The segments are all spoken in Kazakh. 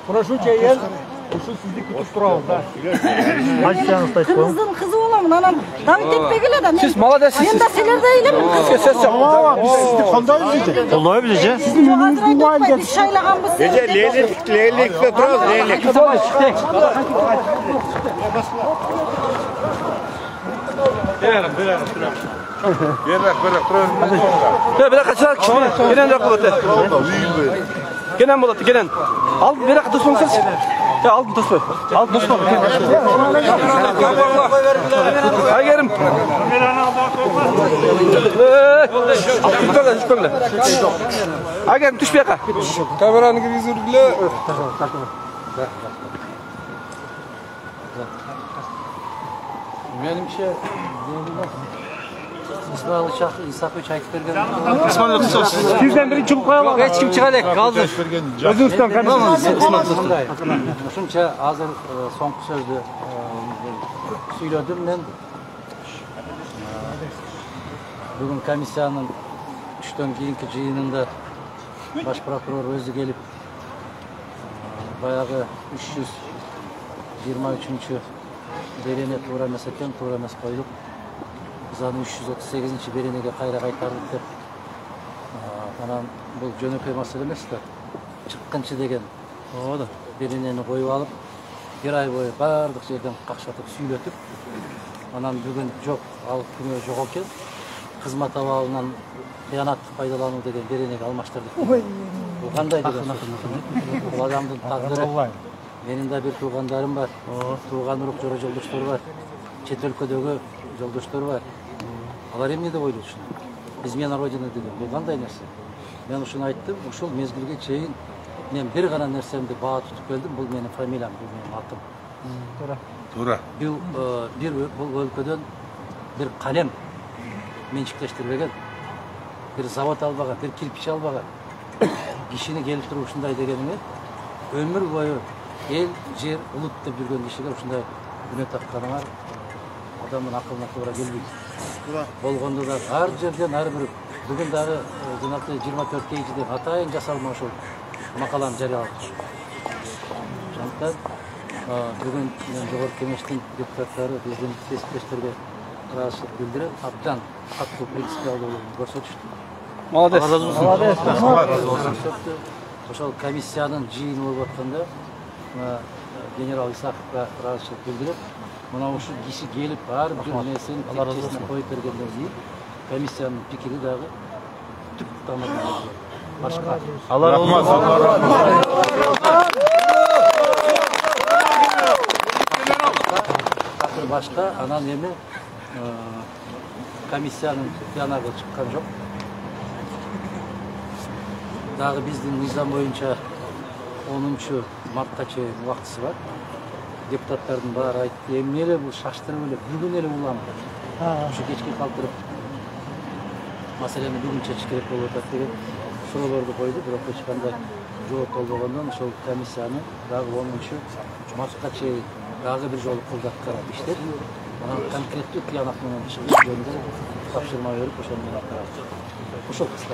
Прошу чейен. Ушул сизди күтүп турабыз да. Кайсыңыз тайсыз? Кызым кызы боламын, анан Давид этпегиле да. Siz молодецсиz. Мен да силердей элемин. Söz yok. Biz sizni qanday bileceğiz? Kolay bilece. Сиздин азыр айтып атпайбы, биз шайлаганбыз. Gece leylikte duruz, leylik. Bir dakika çırak. Gelen de kuladı. Gelen buladı, gelen. Al bir dakika dostum siz. Ya al dostum. Al dostum. Haygerim. Çıkıngla. Haygerim düş bir yaka. Kameranı girgizirgile. Menimçe İsmail İsa'yı çayıp bergen. İsmail Kısos. Sizden biri çıkıp koyalım. Hiç kim çıkacak kaldı. Özürsün kardeşim. Şunça hazır son sözlü söyledim ben. Bugün komisyanın 3'ten keyinki jıyınında baş prokuror özü gelip bayağı 323. Berene to'g'ri emas ekan, to'g'ri emas qo'yilib, biz ani 338 berenega qayra qaytardik deb. Anan bu jönökay masala emas-da. Chiqqinchi degan. O'da bereneni qo'yib olib, bir ay bo'yi barliq yerdan qaqshatib suylatib, anan bugun yo'q, al kuni yo'q ekan. Xizmat avalidan xiyonat foydalanуу degan berenega almashtirdik. Bu qanday degan? Bu odamning taqdiri. Benim de bir tuğanlarım var. Tuğan uruk yoldaşlar var. Çet ülkedeki yoldaşlar var. Alar emne de oydu şunu. Biz mena rodina dedim. Bu qanday nerse? Ben şunu ayttım. Uşul mezgilge çeyin men bir gana nersemdi bağ tutup geldim. Bu benim familiyam, bu benim atım. Tura. Bu ülkeden bir kalem mençikleştirmegen, bir zavod albaga, bir kirpiç albaga kişini gelip durup uşunday degenime ömür boyu el, jer, ulut deb yurgan kişiler uşunday güne taqqanıma adamın akılına to'g'ri kelbeydi. Bolganda da har жерден har bir bugün dagı 24 keyicide atayın jasalma ошол maqalаны жарыяладык. Ошондуктан бүгүн жогорку кеңештин депутаттары биздин кесиптештерге ыраазычылык билдирип, абдан катуу принципиалдуулугун көрсөтүштү. Молодец. Ошол комиссиянын жыйыны болуп атканда генерал Исаковго ыраазычылык билдирип, мына ушул киши келип ар бир нерсени текчесине коюп бергенден кийин комиссиянын пикири дагы түп тамырын башка. Allah razı olsun. Başka anan emin komissiyanın yanarı çıkan yok. Dağı bizden nizam boyunca 10. Mart'ta vaktısı var. Deputatların bari aytты, emnele bu şaştırıp öyle, bugün ele bulamı. Şu geçki kaldırıp, masaleni bugün çeşkerek olup attığı sorularda koydu. Bırak çıkanda cevap olmadan şu komissiyanı dağı 10. Mart'ta dağı bir yolu kıldak karab işler. Ona konkretli kıyanatından çıkıp gönderip tapşırma verip oşandan karab. Uşul kısa.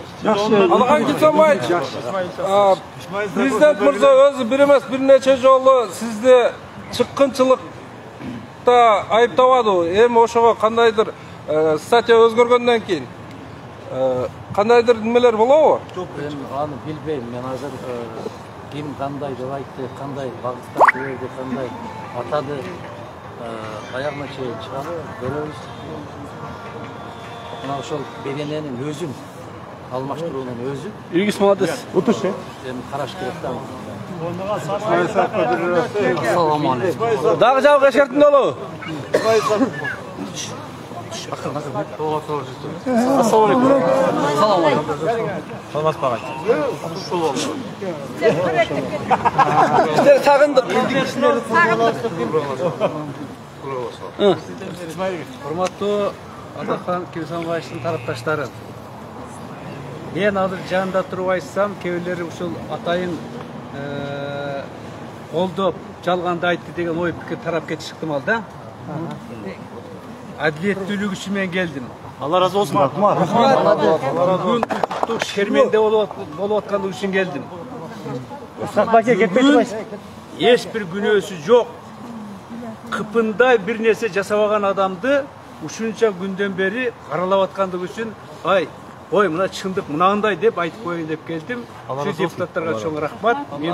Alağan Gülsanbay, Prezident Mırza özü bir emas bir neçe jolu sizde çıkkınçılıkta ayıptavadı. Hem oşoğa kandaydır statya özgörgönden keyin kandaydır nimeler bolabı? Ben onu bilbeyim. Men hazır kim kanday dep aytты, kanday bagıtta berdi, kanday atadı. Ayağına çıkarı görürüz. Buna ошол берененин өзүн алмаштыруунун өзү. İlgis молодец. Otur şey. Эми караш керек да. Assalamu alaikum. Dağı jabık eşertinde olu. Assalamu alaikum. Salmas bagay. Bizler sağındık. Урматтуу Атакан Гülsanbayевдин тарапташтары. Мен азыр жанында туруп айтсам, кээ-бирлери ушул атайын колдоп, жалганды айтты деген ой пикир тарапка чыктым ал да. Адилеттүүлүк үчүн мен келдим. Allah razı olsun. Бүгүн укуктук шерменде болуп аткандыгы үчүн келдим. Sakbake ketmey turbaysiz. Ешбір күнөөсү жок. Кыпындай бир нерсе жасабаган адамды ушунча күндөн бери каралап аткандыгы үчүн ой мына чындык мынандай деп айтып коеюн деп келдим. Şu депутаттарга чоң рахмат. Мен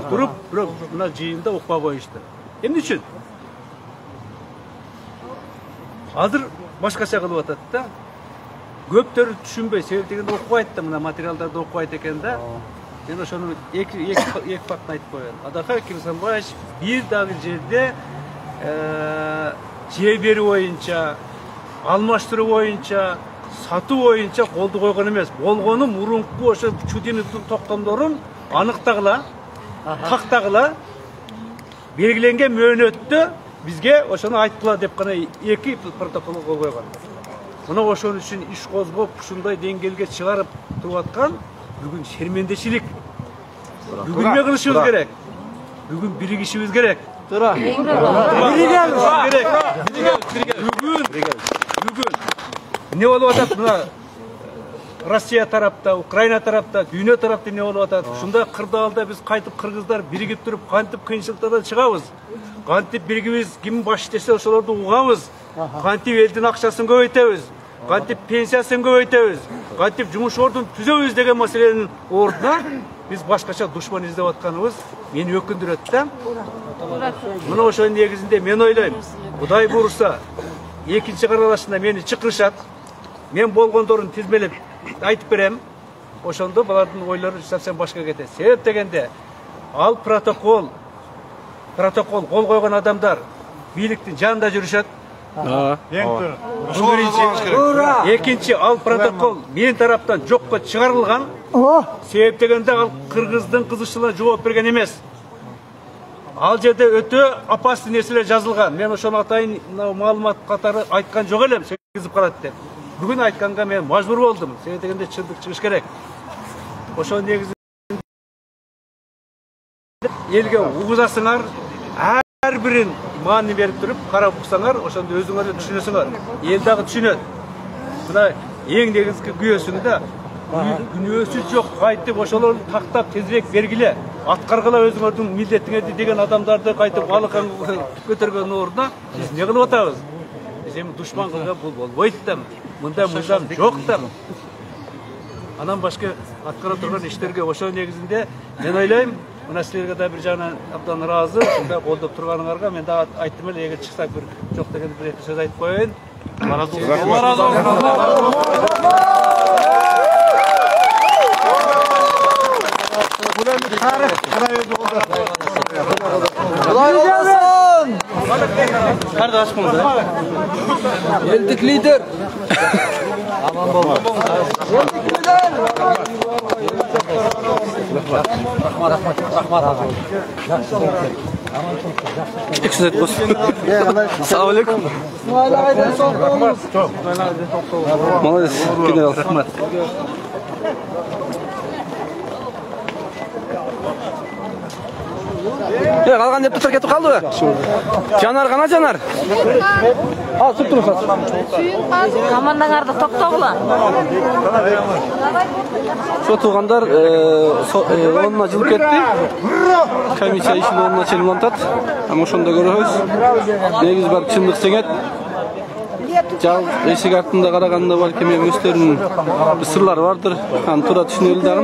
туруп, бирок мына жыйында укпай коюшту. Эмне үчүн? Азыр башкача кылып атат да. Көптөрү түшүнбөй, себеп дегенде окубайт да, мына материалдарды окубайт экен да. Мен ошону эки фактты айтып коеюн. Адакай Кирсанбаевич бир дагы жерде жер берүү боюнча, алмаштыруу боюнча, сатуу боюнча колду койгон эмес. Болгону мурунку ошо чудиниктин токтомдорун аныктагыла, тактагыла, белгиленген мөөнөттө бизге ошону айткыла деп гана эки протокол койгон. Мына ошон үчүн иш козгоп, ушундай деңгээлге чыгарып туруп аткан бүгүн шермендечилик. Бүгүн эмне кылышыбыз керек? Бүгүн биригишибиз керек. Туура. Бүгүн эмне болуп атат? Мына Россия тарапта, Украина тарапта, дүйнө тарапта эмне болуп атат? Ушундай кырдаалда биз кайтып кыргыздар биригип туруп, кантип кыйынчылыктардан чыгабыз? Кантип биригибиз ким баш иштесе ошолорду угабыз? Кантип элдин акчасын көбөйтөбүз? Кантип пенсиясын көбөйтөбүз? Кантип жумуш ордун түзөбүз деген маселенин ордуна биз башкача душман издеп атканыбыз мени өкүндүрөт да. Мына ошонун негизинде мен ойлойм, Кудай буурса, экинчи каралашында мени чакырышат. Мен болгондорун тизмелеп айтып берем. Ошондо булардын ойлору совсем башка кетет. Себеп дегенде ал протокол кол койгон адамдар бийликтин жанында жүрүшөт. Экинчи, ал протокол мен тараптан жокко чыгарылган. Себеп дегенде ал кыргыздын кызычылыгына жооп берген эмес. Ал жерде өтө опасный нерселер жазылган. Мен ошону атайын маалымат катары айткан жок элем, сегизип калат деп. Бүгүн айтканга мен мажбур болдум. Себеп дегенде чындык чыгыш керек. Ошонун негизинде элге угузасыңар, ар бирин маани берип туруп, карап уксаңар, ошондо өзүңөр түшүнөсүңөр. Эл дагы түшүнөт. Мына эң негизги күнөөсүндө күнөөсү жок, кайтып ошолорду тактап тезирээк бергиле. Аткаргыла өзүңөрдүн милдетиңерди деген адамдарды кайтып алыкан көтөргөн ордуна биз эмне кылып атабыз? Биз эми душман кылган бул болбойт да. Мындай мыйзам жок да. Анан башка аткара турган иштерге ошол негизинде мен ойлойм, мына силерге да бир жагынан абдан ыраазы, ушундай колдоп турганыңарга мен да айттым эле, эгер чыкса бир жок деген бир эки сөз айтып коеюн. Allah razı olsun. Kardeş bunu da. Eldik lider. Aman bol. Eldik lider. Rahmat. Eksik olsun. Assalamualaikum. Молодец. Генерал, рахмат. Қалған депутаттар кетіп қалды ма? Жанар қана жанар. Ал, сүп тұрыңыз. Командаңарды тоқтаула. Сотылғандар 10-на жыл кетті. Комиссия ішін 10-на чейін ұлантады. Ama ошонда көрөбүз. Негиз бар чындык сеңет. Жал эшик артында караганда балки мен өздөрүнүн сырлары бардыр. Аны туура түшүнөлү дагы.